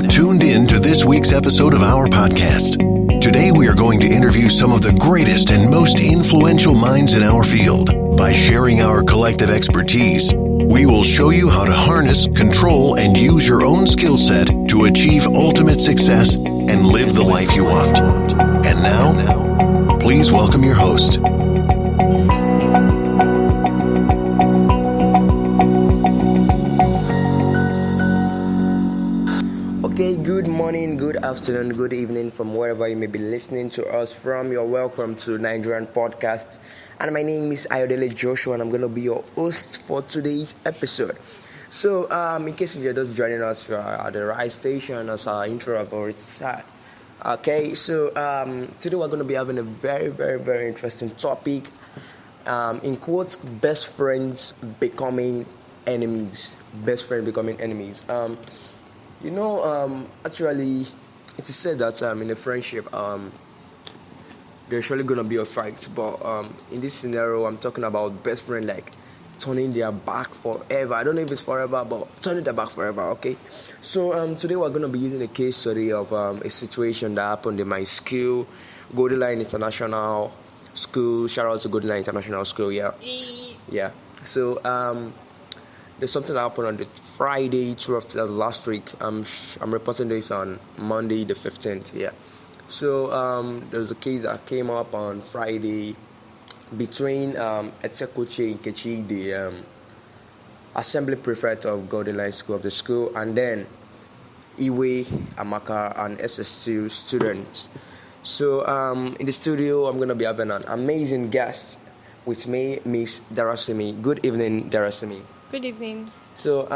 tuned in to this week's episode of our podcast. Today we are going to interview some of the greatest and most influential minds in our field. By sharing our collective expertise, we will show you how to harness, control, and use your own skill set to achieve ultimate success and live the life you want. And now, please welcome your host. Okay, good morning, good afternoon, good evening from wherever you may be listening to us from. You're welcome to Nigerian Podcast. And my name is Ayodele Joshua, and I'm going to be your host for today's episode. So, in case you're just joining us, you're at the right station, as our intro have already said. Okay, so today we're going to be having a very, very, very interesting topic. In quotes, best friends becoming enemies. Best friends becoming enemies. Actually, it is said that in a friendship, there's surely going to be a fight. But in this scenario, I'm talking about best friend like turning their back forever. I don't know if it's forever, but turning their back forever, okay? So today we're going to be using a case study of a situation that happened in my school, Golden Line International School. Shout out to Golden Line International School, yeah. Yeah. So, there's something that happened on the Friday, 12th, last week. I'm reporting this on Monday, the 15th. Yeah. So there was a case that came up on Friday between Etsekoche Nkechi, the assembly prefect of Golden Line School of the school, and then Iwe Amaka, an SS2 student. So in the studio, I'm gonna be having an amazing guest with me, Miss Darasimi. Good evening, Darasimi. Good evening. So,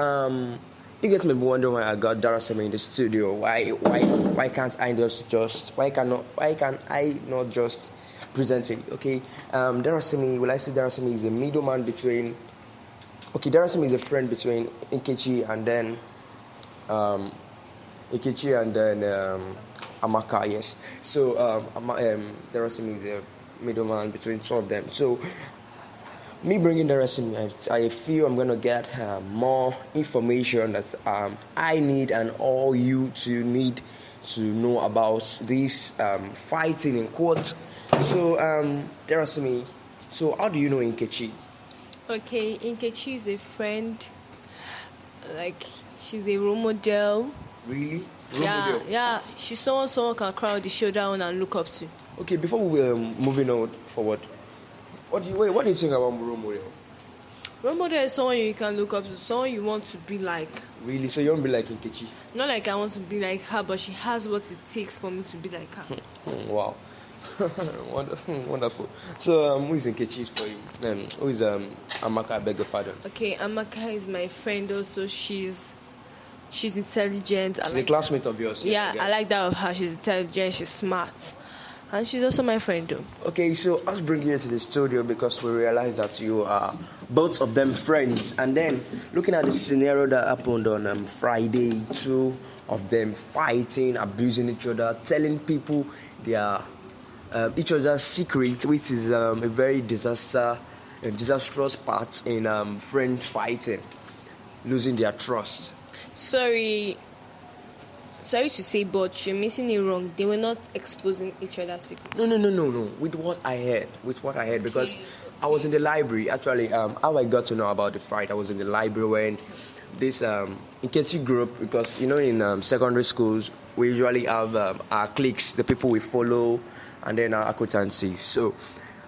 you get me wondering why I got Darasimi in the studio. Why can't I why can I not just present it? Okay, Darasimi. Will I say Darasimi is a middleman between? Okay, Darasimi is a friend between Nkechi and then Amaka. Yes. So, Darasimi is a middleman between two of them. So, me bringing the resume, I feel I'm going to get more information that I need and all you to need to know about this fighting in court. So, Darasimi, so how do you know Nkechi? Okay, Nkechi is a friend. Like, she's a role model. Really? Yeah. She's someone can cry on the shoulder on and look up to. Okay, before we moving on forward, what do you think about role model? Role model is someone you can look up to, someone you want to be like. Really? So you want to be like Nkechi? Not like I want to be like her, but she has what it takes for me to be like her. Wow. Wonderful. So who is Nkechi for you? Who is Amaka? I beg your pardon. Okay, Amaka is my friend also. She's intelligent. She's a classmate of yours. Yeah, I like that of her. She's intelligent, she's smart. And she's also my friend too. Okay, so us bringing you to the studio because we realized that you are both of them friends. And then looking at the scenario that happened on Friday, two of them fighting, abusing each other, telling people their each other's secret, which is a very disastrous part in friend fighting, losing their trust. Sorry to say, but you're missing it wrong. They were not exposing each other's secrets. No. With what I heard, because I was in the library. Actually, how I got to know about the fight, I was in the library when this Nkechi group, because in secondary schools we usually have our cliques, the people we follow, and then our acquaintances. So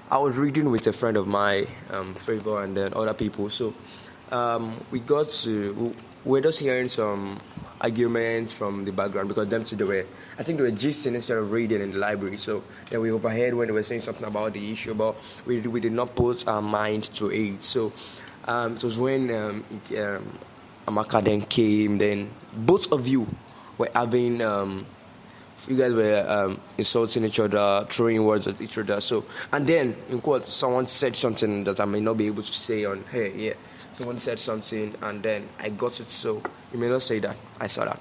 I was reading with a friend of mine, Favor, and then other people. So we're just hearing some arguments from the background because them two they were gisting instead of reading in the library. So then we overheard when they were saying something about the issue, but we did not put our mind to it. So it was when Amaka then came. Then both of you were having you guys were insulting each other, throwing words at each other. So and then in quote someone said something that I may not be able to say on here. Yeah. Someone said something, and then I got it, so you may not say that. I saw that.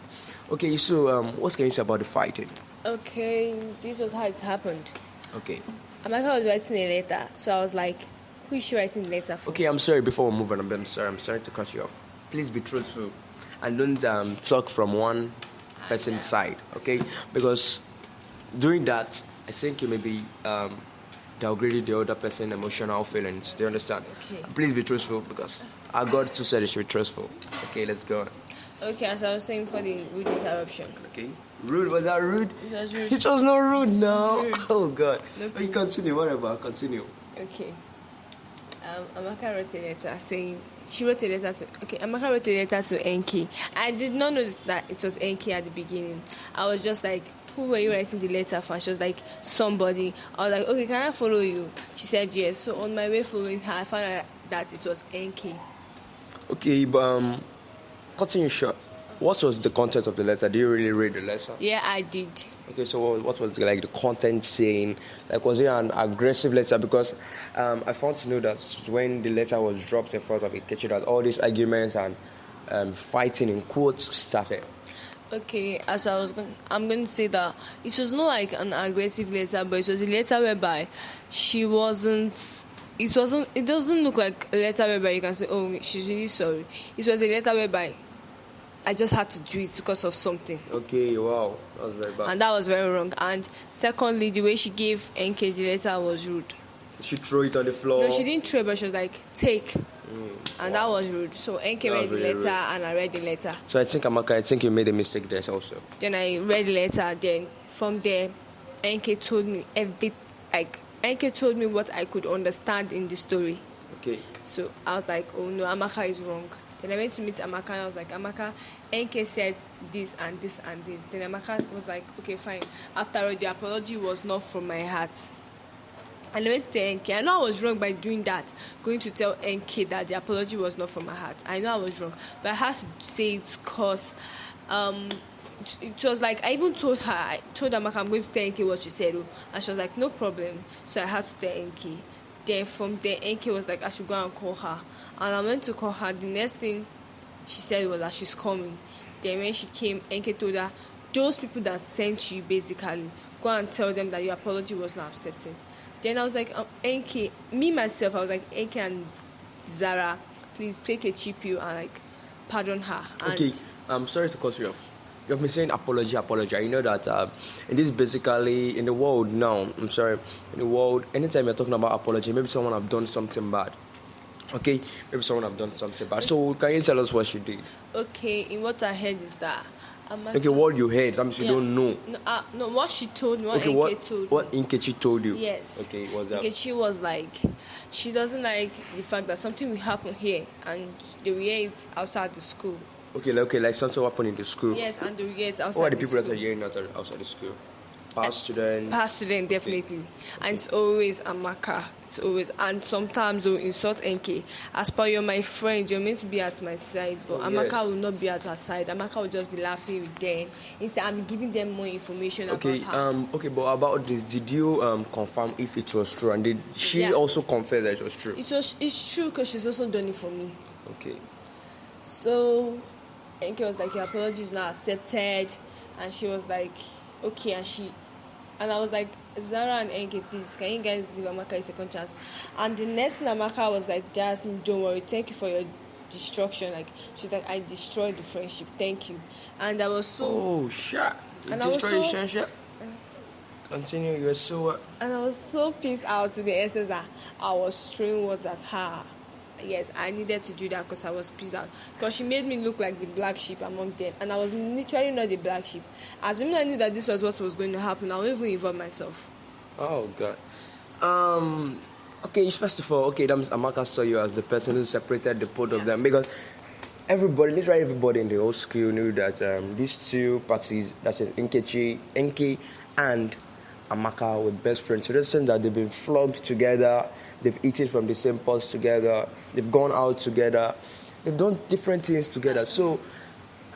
Okay, so what can you say about the fighting? Okay, this was how it happened. Okay. Amaka was writing a letter, so I was like, who is she writing the letter for? Okay, I'm sorry, before we move on, I'm sorry to cut you off. Please be truthful, and don't talk from one person's side, okay? Because doing that, I think you may be downgrading the other person's emotional feelings. Do you understand? Okay. Please be truthful because our God too said you should be truthful. Okay, let's go on. Okay, as I was saying for the rude interruption. Okay. Rude, was that rude? It was rude. It was not rude now. rude. Oh God. No, You continue, whatever, continue. Okay. Amaka wrote a letter saying she wrote a letter to Amaka wrote a letter to Enki. I did not know that it was Enki at the beginning. I was just like, who were you writing the letter for? She was like, somebody. I was like, okay, can I follow you? She said yes. So on my way following her, I found out that it was Enki. Okay, but cutting you short, what was the content of the letter? Did you really read the letter? Yeah, I did. Okay, so what was the content saying? Like, was it an aggressive letter? Because I found to know that when the letter was dropped in front of Ikechi, that all these arguments and fighting in quotes started. Okay, as I'm going to say that it was not like an aggressive letter, but it was a letter whereby it doesn't look like a letter whereby you can say, oh, she's really sorry. It was a letter whereby I just had to do it because of something. Okay, wow, that was very bad. And that was very wrong. And secondly, the way she gave NK the letter was rude. She threw it on the floor? No, she didn't throw it, but she was like, take. And that was rude. So NK read the letter, and I read the letter. So I think you made a mistake there also. Then I read the letter. Then from there, NK told me NK told me what I could understand in the story. Okay. So I was like, oh no, Amaka is wrong. Then I went to meet Amaka and I was like, Amaka, NK said this and this and this. Then Amaka was like, okay, fine. After all, the apology was not from my heart. And I went to tell NK. I know I was wrong by doing that, going to tell NK that the apology was not from my heart. I know I was wrong, but I had to say it because it was like I even told Amaka I'm going to tell NK what she said, and she was like, no problem. So I had to tell NK. Then from there, NK was like, I should go and call her. And I went to call her. The next thing she said was that she's coming. Then when she came, NK told her, those people that sent you, basically, go and tell them that your apology was not accepted. Then I was like, NK, me myself, I was like, NK and Zara, please take a cheap pill and pardon her. And okay, I'm sorry to cut you off. You've been saying apology. You know that in this basically, in the world now, in the world, anytime you're talking about apology, maybe someone have done something bad. Okay, maybe someone have done something bad. So can you tell us what she did? Okay, in what I heard is that okay, what you heard, that means you don't know. No, what she told me, what Nkechi told you. Yes. Okay, what's that? Nkechi was like, she doesn't like the fact that something will happen here and they will hear it outside the school. Okay, like something happened in the school. Yes, and they will hear it outside the school. Who are the people that are hearing that outside the school? Past students? Past student, definitely. Okay. And it's always Amaka. It's always, and sometimes they'll insult NK. As per you're my friend, you're meant to be at my side, but Amaka will not be at her side. Amaka will just be laughing with them. Instead, I'm giving them more information about her. Okay, but about this, did you confirm if it was true? And did she also confess that it was true? It's true because she's also done it for me. Okay. So, NK was like, your apology is not accepted. And she was like, okay, and I was like, Zara and NK, please, can you guys give Amaka a second chance? And the next thing Amaka was like, Jasmine, don't worry, thank you for your destruction. Like, she's like, I destroyed the friendship, thank you. And I was so... Oh, shit. You destroyed the friendship? Continue, you were so... And I was so pissed out to the essence that I was throwing words at her. Yes, I needed to do that because I was pissed out. Because she made me look like the black sheep among them. And I was literally not the black sheep. Assuming I knew that this was what was going to happen, I wouldn't even involve myself. Oh, God. Okay, first of all, that means Amaka saw you as the person who separated the both of them. Because literally everybody in the whole school knew that these two parties, that is Nkechi and Amaka, were best friends. So that's that they've been flogged together. They've eaten from the same pots together. They've gone out together. They've done different things together. So,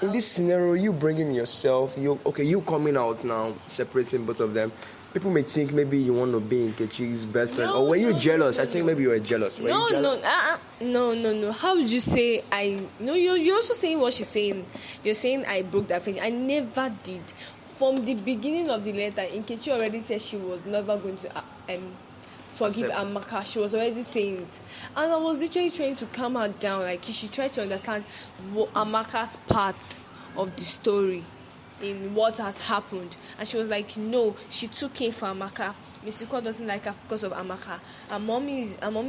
in this scenario, you bringing yourself, you coming out now, separating both of them. People may think maybe you want to be Nkechi's best friend. Or were you jealous? I think maybe you were jealous. No. How would you say you're also saying what she's saying. You're saying I broke that friendship. I never did. From the beginning of the letter, Nkechi already said she was never going to forgive Amaka. She was already saying it. And I was literally trying to calm her down. Like, she tried to understand Amaka's part of the story. in what has happened. And she was like, no, she took in for Amaka. Miss Iko doesn't like her because of Amaka. Her mommy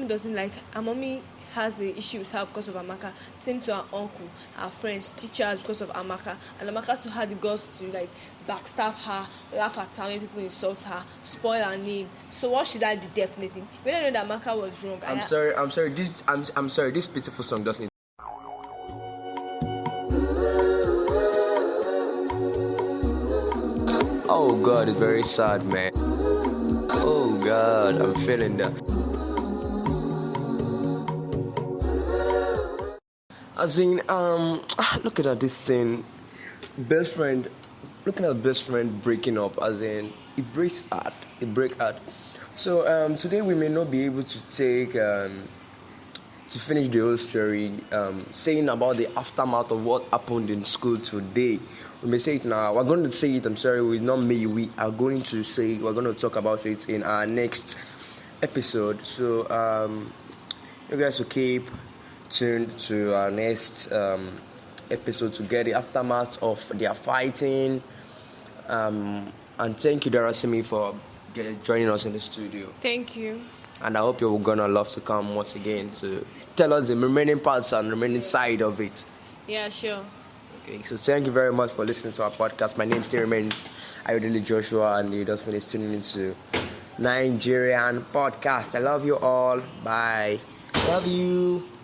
doesn't like her. Mommy has the issue with her because of Amaka. Same to her uncle, her friends, teachers because of Amaka. And Amaka still had the guts to like backstab her, laugh at her when people insult her, spoil her name. So what should I do? Definitely. When I know that Amaka was wrong. I'm sorry. I'm sorry. This pitiful song doesn't. Oh God, it's very sad, man. Oh God, I'm feeling that. As in, looking at this thing, looking at best friend breaking up, as in, it breaks heart. So today we may not be able to take to finish the whole story, saying about the aftermath of what happened in school today. We may say it now. We're going to say it. I'm sorry, we are going to say. We're going to talk about it in our next episode. So you guys will keep tuned to our next episode to get the aftermath of their fighting. And thank you, Darasimi, for joining us in the studio. Thank you. And I hope you're gonna love to come once again to tell us the remaining parts and remaining side of it. Yeah, sure. Okay, so thank you very much for listening to our podcast. My name still remains Ayodele Joshua, and you just finished tuning into Nigerian Podcast. I love you all. Bye. Love you.